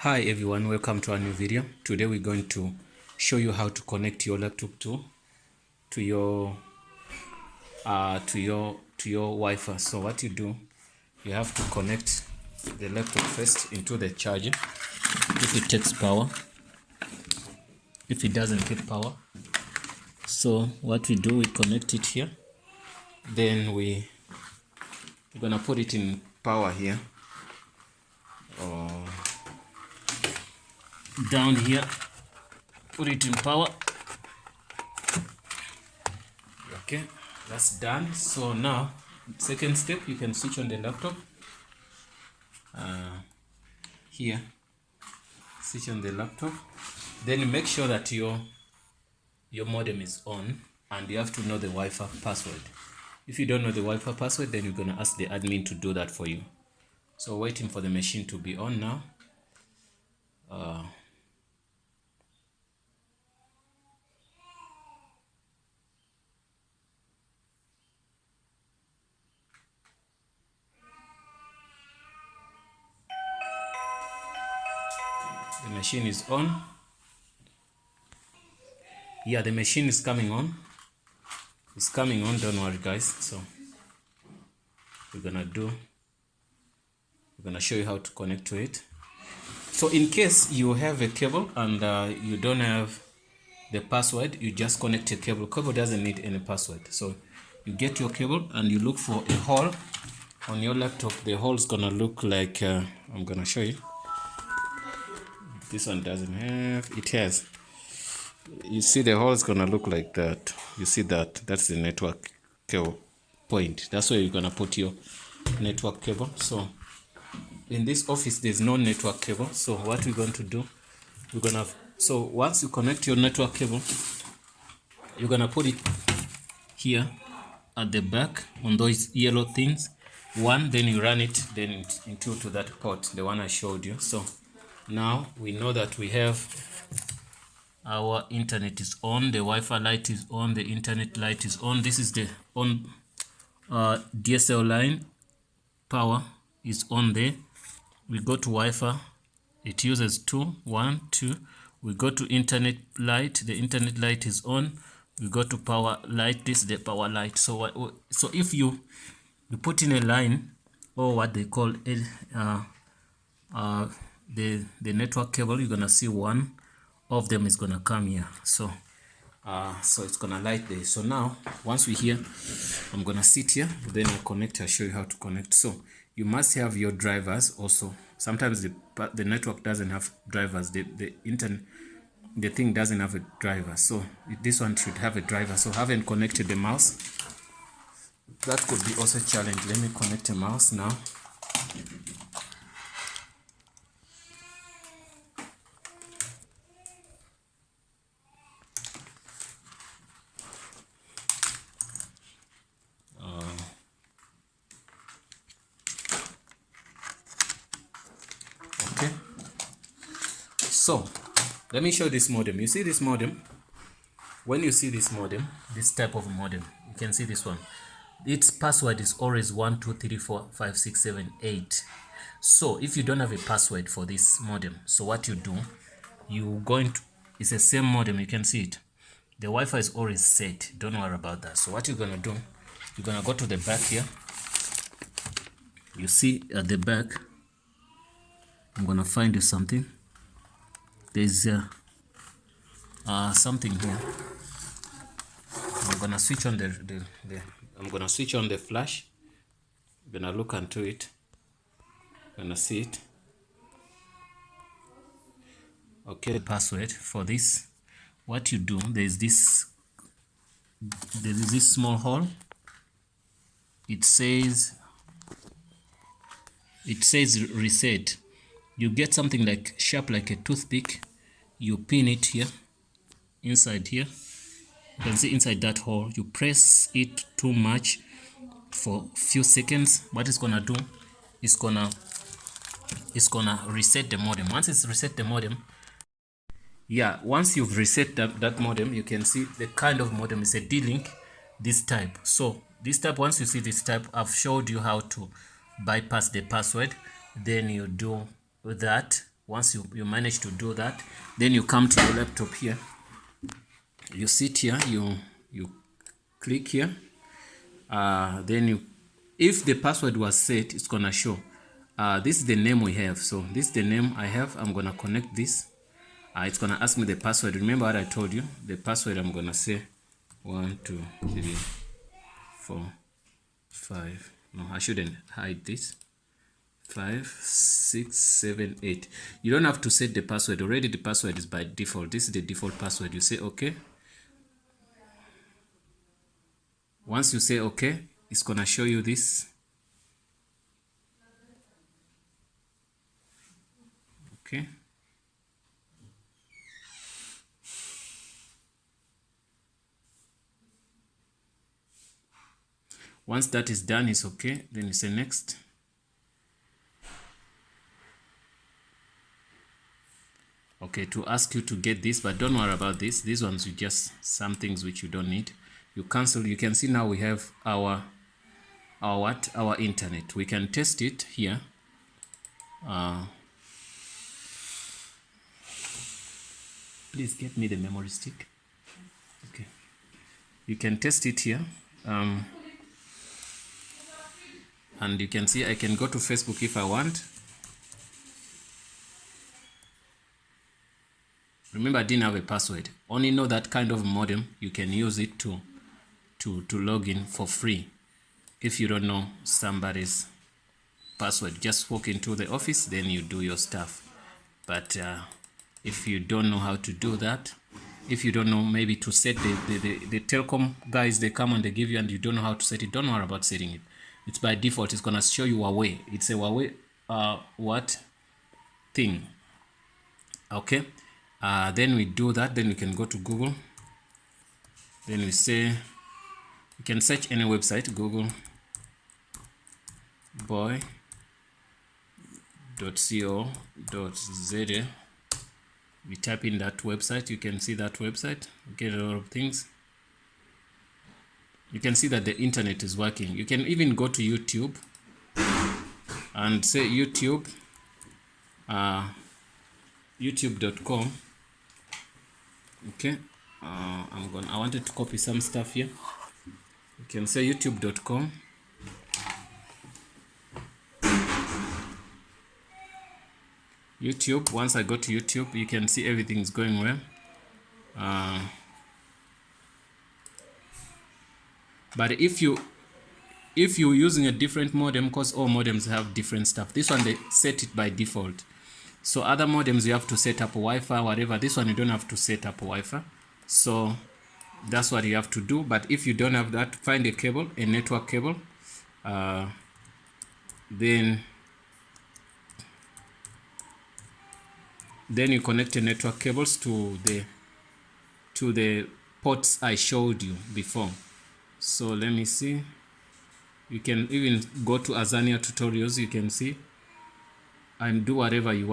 Hi everyone, welcome to our new video. Today we're going to show you how to connect your laptop to your Wi-Fi. So what you do, you have to connect the laptop first into the charger. If it takes power, if it doesn't take power, so what we do, we connect it here. Then we're gonna put it in power here. Down here, put it in power. Okay, that's done. So now second step, you can switch on the laptop here, switch on the laptop, then make sure that your modem is on, and you have to know the Wi-Fi password. If you don't know the Wi-Fi password, then you're gonna ask the admin to do that for you. So waiting for the machine to be on now. The machine is on. Yeah, the machine is coming on. It's coming on, don't worry guys. So we're gonna show you how to connect to it. So in case you have a cable and you don't have the password, you just connect a cable. Cable doesn't need any password. So you get your cable and you look for a hole on your laptop. The hole is gonna look like I'm gonna show you. This one doesn't have, it has. You see the hole is gonna look like that. You see that? That's the network cable point. That's where you're gonna put your network cable. So in this office there's no network cable. So what we're going to do, so once you connect your network cable, you're gonna put it here at the back on those yellow things. One, then you run it then into to that port, the one I showed you. So now we know that we have our internet is on, the Wi-Fi light is on, the internet light is on. This is the on DSL line, power is on there. We go to Wi-Fi, it uses 2, 1, 2. We go to internet light, the internet light is on. We go to power light, this is the power light. So so if you put in a line, or what they call the network cable, you're gonna see one of them is gonna come here. So it's gonna light there. So now once we're here, I'm gonna sit here, then I'll connect. I'll show you how to connect. So you must have your drivers also. Sometimes the network doesn't have drivers, the thing doesn't have a driver. So this one should have a driver. So haven't connected the mouse. That could be also a challenge. Let me connect a mouse now. Okay, so let me show this modem. You see this modem? When you see this modem, this type of modem, you can see this one. Its password is always 1 2 3 4 5 6 7 8. So if you don't have a password for this modem, so what you do, it's the same modem, you can see it. The Wi-Fi is always set, don't worry about that. So what you're gonna do, you're gonna go to the back here. You see at the back, I'm gonna find you something. There's something here. I'm gonna switch on I'm gonna switch on the flash. I'm gonna look into it. I'm gonna see it. Okay, password for this. What you do, there is this small hole. It says reset. You get something like sharp, like a toothpick. You pin it here, inside here. You can see inside that hole. You press it too much for a few seconds. What it's gonna do, it's gonna reset the modem. Once it's reset the modem, yeah, once you've reset that modem, you can see the kind of modem is a D-Link, this type. So this type, once you see this type, I've showed you how to bypass the password. Then you do that, Once you manage to do that, then you come to your laptop here. You sit here, you click here. Then if the password was set, it's gonna show. This is the name we have. So this is the name I have. I'm gonna connect this. It's gonna ask me the password. Remember what I told you? The password, I'm gonna say 1, 2, 3, 4, 5. No, I shouldn't hide this. 5, 6, 7, 8. You don't have to set the password. Already the password is by default. This is the default password. You say okay. Once you say okay, it's gonna show you this. Okay. Once that is done, it's okay. Then you say next. Okay, to ask you to get this, but don't worry about this. These ones, you just some things which you don't need. You cancel. You can see now we have our internet. We can test it here. Please get me the memory stick. Okay, you can test it here. And you can see I can go to Facebook if I want. Remember, I didn't have a password. Only know that kind of modem, you can use it to log in for free. If you don't know somebody's password, just walk into the office, then you do your stuff. But if you don't know how to do that, if you don't know maybe to set the telecom guys, they come and they give you, and you don't know how to set it, don't worry about setting it. It's by default. It's gonna show you Huawei. It's a Huawei what thing. Okay. Then we do that. Then we can go to Google. Then we say, you can search any website, Google boy.co.za. We type in that website, you can see that website, you get a lot of things. You can see that the internet is working. You can even go to YouTube and say YouTube, youtube.com. Okay, I wanted to copy some stuff here. You can say youtube.com. YouTube. Once I go to YouTube, you can see everything is going well. But if you're using a different modem, because all modems have different stuff. This one they set it by default. So other modems you have to set up Wi-Fi, whatever. This one you don't have to set up Wi-Fi. So that's what you have to do. But if you don't have that, find a cable, a network cable. Then you connect the network cables to the ports I showed you before. So let me see. You can even go to Azania tutorials. You can see and do whatever you want.